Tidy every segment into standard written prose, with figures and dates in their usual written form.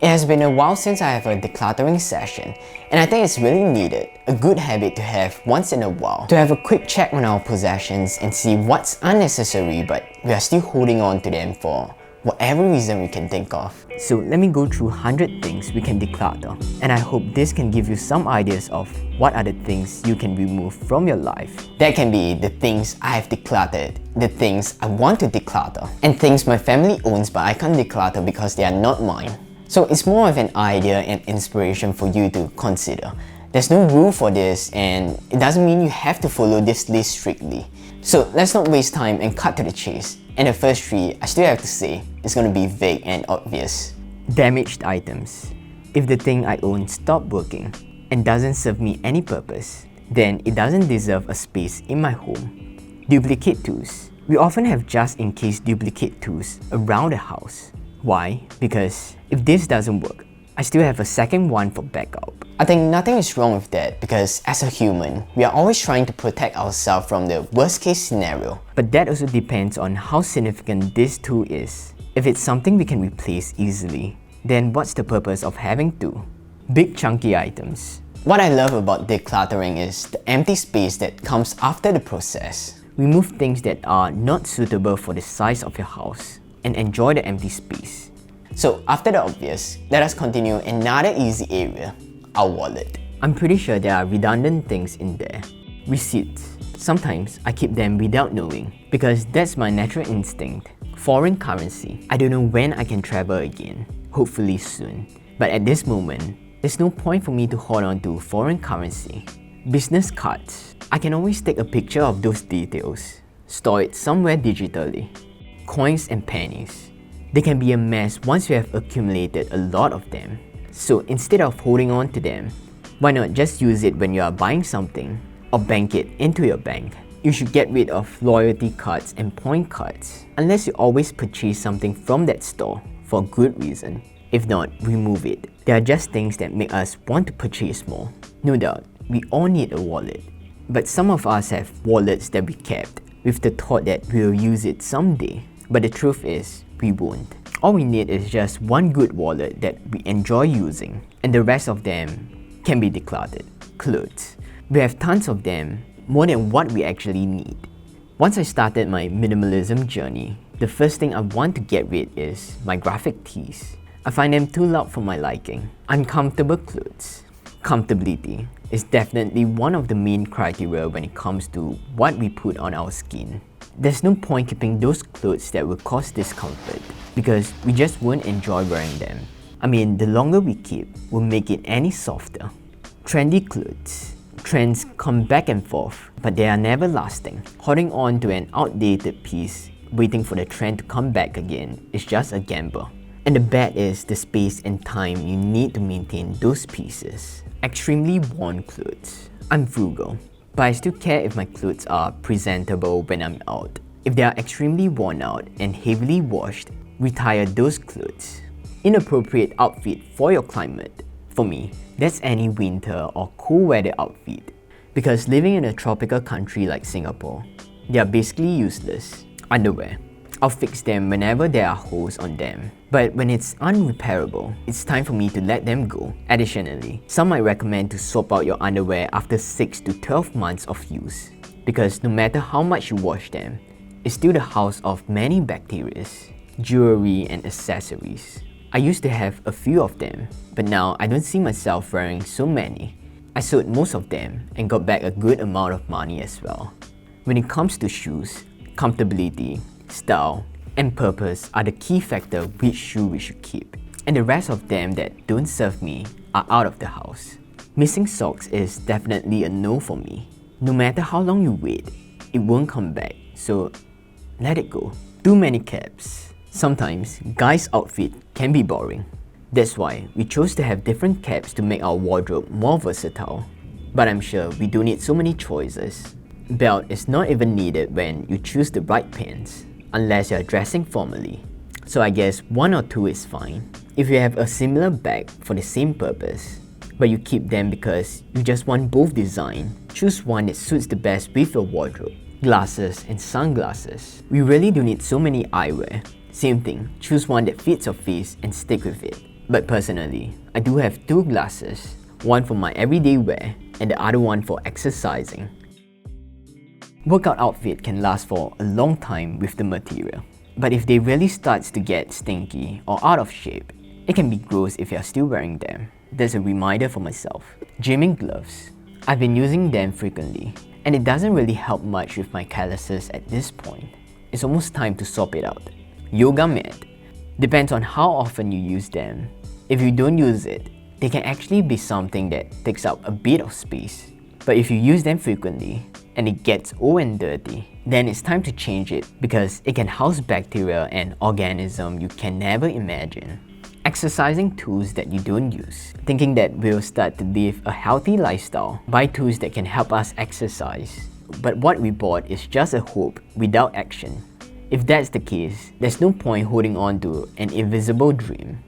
It has been a while since I have a decluttering session, and I think it's really needed, a good habit to have once in a while, to have a quick check on our possessions and see what's unnecessary but we are still holding on to them for whatever reason we can think of. So let me go through 100 things we can declutter, and I hope this can give you some ideas of what are the things you can remove from your life. That can be the things I have decluttered, the things I want to declutter, and things my family owns but I can't declutter because they are not mine. So it's more of an idea and inspiration for you to consider. There's no rule for this, and it doesn't mean you have to follow this list strictly. So let's not waste time and cut to the chase. And the first three, I still have to say, it's gonna be vague and obvious. Damaged items. If the thing I own stopped working and doesn't serve me any purpose, then it doesn't deserve a space in my home. Duplicate tools. We often have just-in-case duplicate tools around the house. Why? Because if this doesn't work, I still have a second one for backup. I think nothing is wrong with that because as a human, we are always trying to protect ourselves from the worst case scenario. But that also depends on how significant this tool is. If it's something we can replace easily, then what's the purpose of having two? Big chunky items. What I love about decluttering is the empty space that comes after the process. Remove things that are not suitable for the size of your house and enjoy the empty space. So after the obvious, let us continue another easy area, our wallet. I'm pretty sure there are redundant things in there. Receipts. Sometimes I keep them without knowing because that's my natural instinct. Foreign currency. I don't know when I can travel again, hopefully soon. But at this moment, there's no point for me to hold on to foreign currency. Business cards. I can always take a picture of those details, store it somewhere digitally. Coins and pennies. They can be a mess once you have accumulated a lot of them. So instead of holding on to them, why not just use it when you are buying something or bank it into your bank? You should get rid of loyalty cards and point cards unless you always purchase something from that store for good reason. If not, remove it. They are just things that make us want to purchase more. No doubt, we all need a wallet. But some of us have wallets that we kept with the thought that we'll use it someday. But the truth is, we won't. All we need is just one good wallet that we enjoy using, and the rest of them can be decluttered. Clothes. We have tons of them, more than what we actually need. Once I started my minimalism journey, the first thing I want to get rid is my graphic tees. I find them too loud for my liking. Uncomfortable clothes. Comfortability is definitely one of the main criteria when it comes to what we put on our skin. There's no point keeping those clothes that will cause discomfort because we just won't enjoy wearing them. I mean, the longer we keep will make it any softer. Trendy clothes. Trends come back and forth, but they are never lasting. Holding on to an outdated piece, waiting for the trend to come back again is just a gamble. And the bad is the space and time you need to maintain those pieces. Extremely worn clothes. I'm frugal, but I still care if my clothes are presentable when I'm out. If they are extremely worn out and heavily washed, retire those clothes. Inappropriate outfit for your climate. For me, that's any winter or cool weather outfit. Because living in a tropical country like Singapore, they are basically useless. Underwear. I'll fix them whenever there are holes on them. But when it's unrepairable, it's time for me to let them go. Additionally, some might recommend to swap out your underwear after 6 to 12 months of use. Because no matter how much you wash them, it's still the house of many bacteria, jewelry and accessories. I used to have a few of them, but now I don't see myself wearing so many. I sold most of them and got back a good amount of money as well. When it comes to shoes, comfortability, style, and purpose are the key factor which shoe we should keep. And the rest of them that don't serve me are out of the house. Missing socks is definitely a no for me. No matter how long you wait, it won't come back, so let it go. Too many caps. Sometimes, guys' outfit can be boring. That's why we chose to have different caps to make our wardrobe more versatile. But I'm sure we don't need so many choices. Belt is not even needed when you choose the right pants, unless you're dressing formally. So I guess 1 or 2 is fine. If you have a similar bag for the same purpose, but you keep them because you just want both design, choose one that suits the best with your wardrobe. Glasses and sunglasses. We really don't need so many eyewear. Same thing, choose one that fits your face and stick with it. But personally, I do have two glasses, one for my everyday wear and the other one for exercising. Workout outfit can last for a long time with the material, but if they really starts to get stinky or out of shape, it can be gross if you're still wearing them. There's a reminder for myself. Gymming gloves. I've been using them frequently, and it doesn't really help much with my calluses at this point. It's almost time to swap it out. Yoga mat. Depends on how often you use them. If you don't use it, they can actually be something that takes up a bit of space. But if you use them frequently, and it gets old and dirty, then it's time to change it because it can house bacteria and organisms you can never imagine. Exercising tools that you don't use. Thinking that we'll start to live a healthy lifestyle, buy tools that can help us exercise. But what we bought is just a hope without action. If that's the case, there's no point holding on to an invisible dream.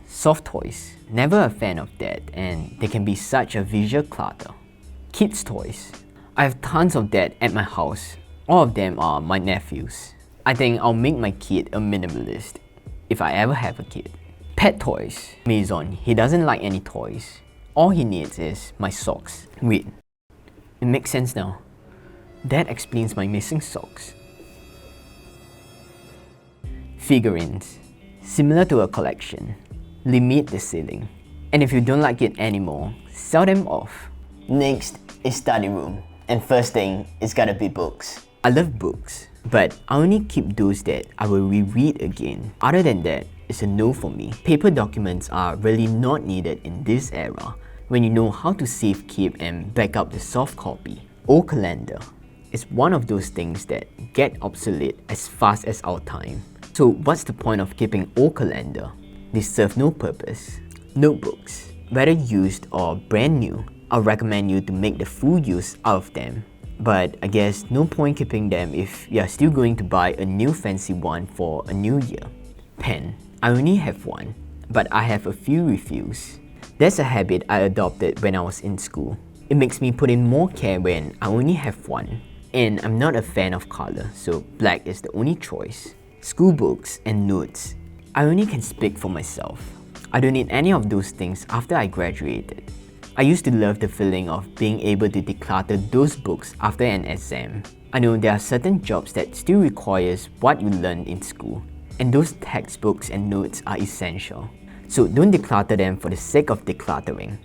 Soft toys. Never a fan of that, and they can be such a visual clutter. Kids' toys. I have tons of that at my house. All of them are my nephews. I think I'll make my kid a minimalist, if I ever have a kid. Pet toys. Maison, he doesn't like any toys. All he needs is my socks. Wait, it makes sense now. That explains my missing socks. Figurines. Similar to a collection. Limit the ceiling. And if you don't like it anymore, sell them off. Next is study room. And first thing, it's gotta be books. I love books, but I only keep those that I will reread again. Other than that, it's a no for me. Paper documents are really not needed in this era when you know how to save, keep and back up the soft copy. Old calendar is one of those things that get obsolete as fast as our time. So what's the point of keeping old calendar? They serve no purpose. Notebooks, whether used or brand new, I'll recommend you to make the full use out of them. But I guess no point keeping them if you're still going to buy a new fancy one for a new year. Pen. I only have one, but I have a few refills. That's a habit I adopted when I was in school. It makes me put in more care when I only have one. And I'm not a fan of color, so black is the only choice. School books and notes. I only can speak for myself. I don't need any of those things after I graduated. I used to love the feeling of being able to declutter those books after an exam. I know there are certain jobs that still requires what you learned in school, and those textbooks and notes are essential. So don't declutter them for the sake of decluttering.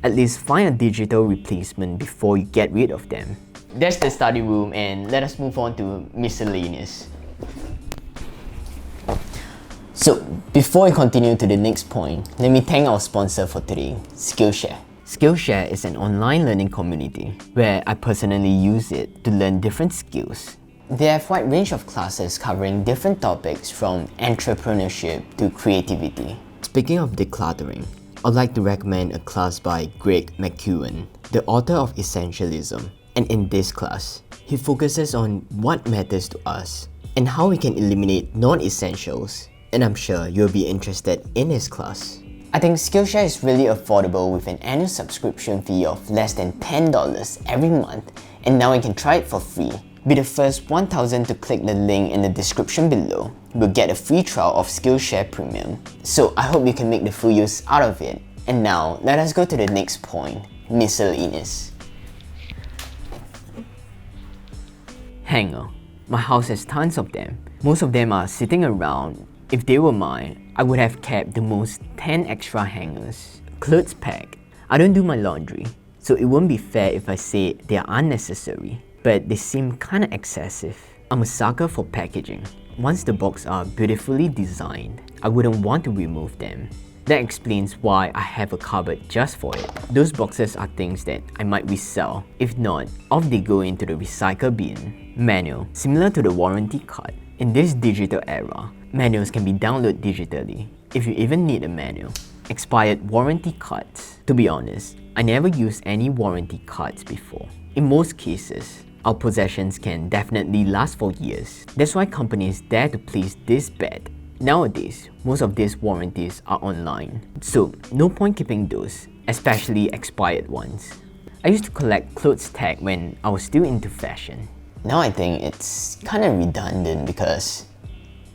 At least find a digital replacement before you get rid of them. That's the study room, and let us move on to miscellaneous. So before we continue to the next point, let me thank our sponsor for today, Skillshare. Skillshare is an online learning community where I personally use it to learn different skills. They have a wide range of classes covering different topics from entrepreneurship to creativity. Speaking of decluttering, I'd like to recommend a class by Greg McKeown, the author of Essentialism. And in this class, he focuses on what matters to us and how we can eliminate non-essentials. And I'm sure you'll be interested in his class. I think Skillshare is really affordable with an annual subscription fee of less than $10 every month, and now you can try it for free. Be the first 1,000 to click the link in the description below. You'll get a free trial of Skillshare Premium. So I hope you can make the full use out of it. And now, let us go to the next point, miscellaneous. Hanger. My house has tons of them. Most of them are sitting around. If they were mine, I would have kept the most 10 extra hangers. Clothes peg. I don't do my laundry, so it won't be fair if I say they are unnecessary, but they seem kinda excessive. I'm a sucker for packaging. Once the boxes are beautifully designed, I wouldn't want to remove them. That explains why I have a cupboard just for it. Those boxes are things that I might resell. If not, off they go into the recycle bin. Manual. Similar to the warranty card. In this digital era, manuals can be downloaded digitally, if you even need a manual. Expired warranty cards. To be honest, I never used any warranty cards before. In most cases, our possessions can definitely last for years. That's why companies dare to place this bet. Nowadays, most of these warranties are online, so no point keeping those, especially expired ones. I used to collect clothes tag when I was still into fashion. Now I think it's kind of redundant because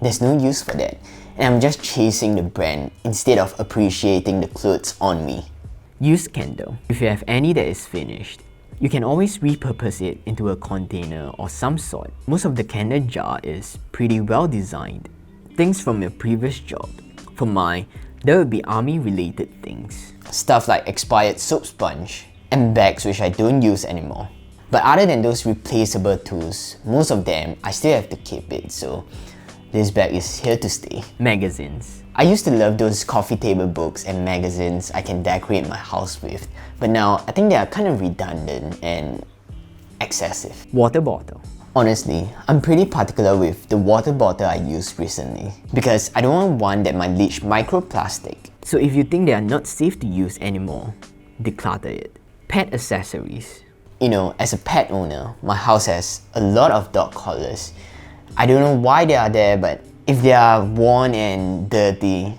there's no use for that. and I'm just chasing the brand instead of appreciating the clothes on me. Used candle. If you have any that is finished, you can always repurpose it into a container or some sort. Most of the candle jar is pretty well designed. Things from your previous job. For mine, there would be army related things. Stuff like expired soap sponge and bags which I don't use anymore. But other than those replaceable tools, most of them I still have to keep it, so this bag is here to stay. Magazines. I used to love those coffee table books and magazines I can decorate my house with, but now I think they are kind of redundant and excessive. Water bottle. Honestly, I'm pretty particular with the water bottle I used recently because I don't want one that might leach microplastic. So if you think they are not safe to use anymore, declutter it. Pet accessories. You know, as a pet owner, my house has a lot of dog collars. I don't know why they are there, but if they are worn and dirty,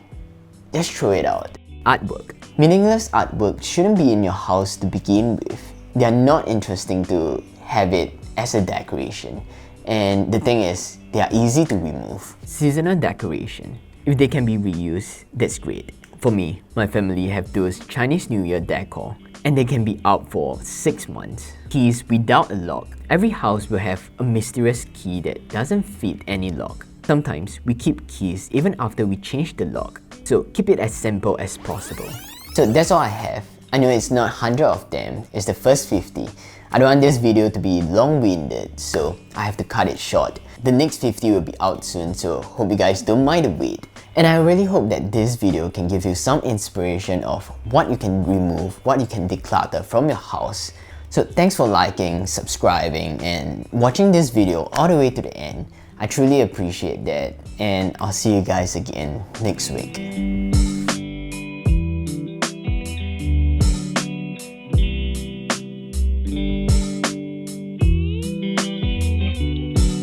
just throw it out. Artwork. Meaningless artwork shouldn't be in your house to begin with. They are not interesting to have it as a decoration. And the thing is, they are easy to remove. Seasonal decoration. If they can be reused, that's great. For me, my family have those Chinese New Year decor, and they can be out for 6 months. Keys without a lock. Every house will have a mysterious key that doesn't fit any lock. Sometimes we keep keys even after we change the lock, so keep it as simple as possible. So that's all I have. I know it's not 100 of them, it's the first 50. I don't want this video to be long-winded, so I have to cut it short. The next 50 will be out soon, so hope you guys don't mind the wait. And I really hope that this video can give you some inspiration of what you can remove, what you can declutter from your house. So thanks for liking, subscribing, and watching this video all the way to the end. I truly appreciate that, and I'll see you guys again next week.